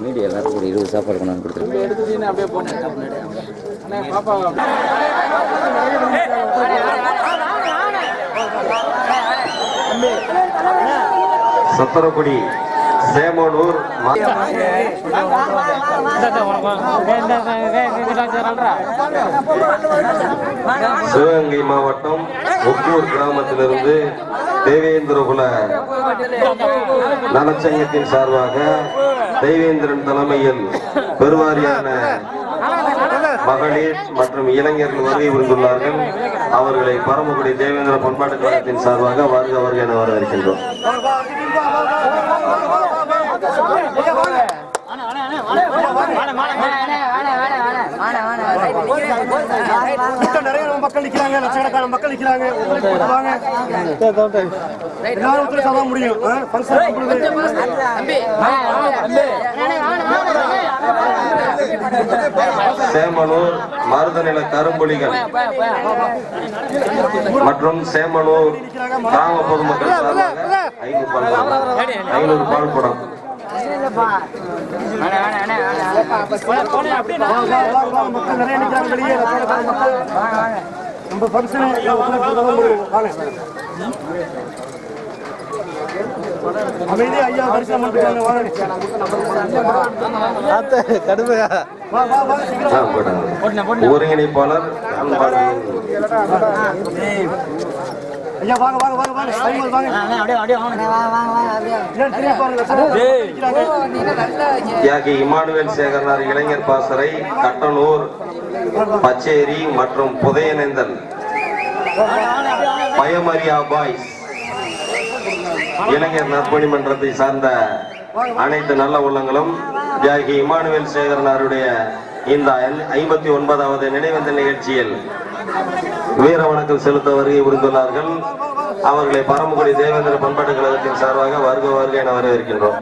Media எல்லாத்துக்கும் ஒரு 20 சாப்பாடு கொண்டாந்து கொடுத்துருக்கேன். எடுத்துட்டீங்கன்னா அப்படியே போனேன் பாப்பா. சத்திரக்குடி சேமனூர் சிவகங்கை மாவட்டம் ஒக்கூர் கிராமத்திலிருந்து தேவேந்திரகுல நலச்சங்கத்தின் சார்பாக தேவேந்திரன் தலைமையில் பெருவாரியான மகளிர் மற்றும் இளைஞர்கள் வருகை புரிந்துள்ளார்கள். அவர்களை பரமக்குடி தேவேந்திர பண்பாட்டு கழகத்தின் சார்பாக வருக வருக என வரவேற்கின்றோம். நிறைய மக்கள் நிக்கிறாங்க, லட்சக்கணக்கான மக்கள் நிக்கிறாங்க. எல்லாரும் முடியும். சேமனூர் மருதநில கரும்புலிகள் மற்றும் சேமனூர் கிராம பொதுமக்கள் சார்பாக 500 பால் குடம். மக்கள் நிறைய நிக்கிறாங்க வெளியே. நம்ம ஃபங்க்ஷன் அமைதியா ஐயா தரிசனம் பண்ணிட்டு ஒருங்கிணைப்பாளர் ஐயா வாங்க வாங்க வாங்க வாங்க தியாகி இமானுவேல் சேகரனார் இளைஞர் பாசறை கட்டனூர் பச்சேரி மற்றும் புதையனேந்தல் பயமரியா பாய்ஸ் இளைஞர் நற்பணி மன்றத்தை சார்ந்த அனைத்து நல்ல உள்ளங்களும் தியாகி இமானுவேல் சேகரனாருடைய இந்த 59வது நினைவேந்த நிகழ்ச்சியில் வீர வணக்கம் செலுத்த வருகை புரிந்துள்ளார்கள். அவர்களை பரமக்குடி தேவேந்திர பண்பாட்டு கழகத்தின் சார்பாக வருக வருக என வரவேற்கின்றோம்.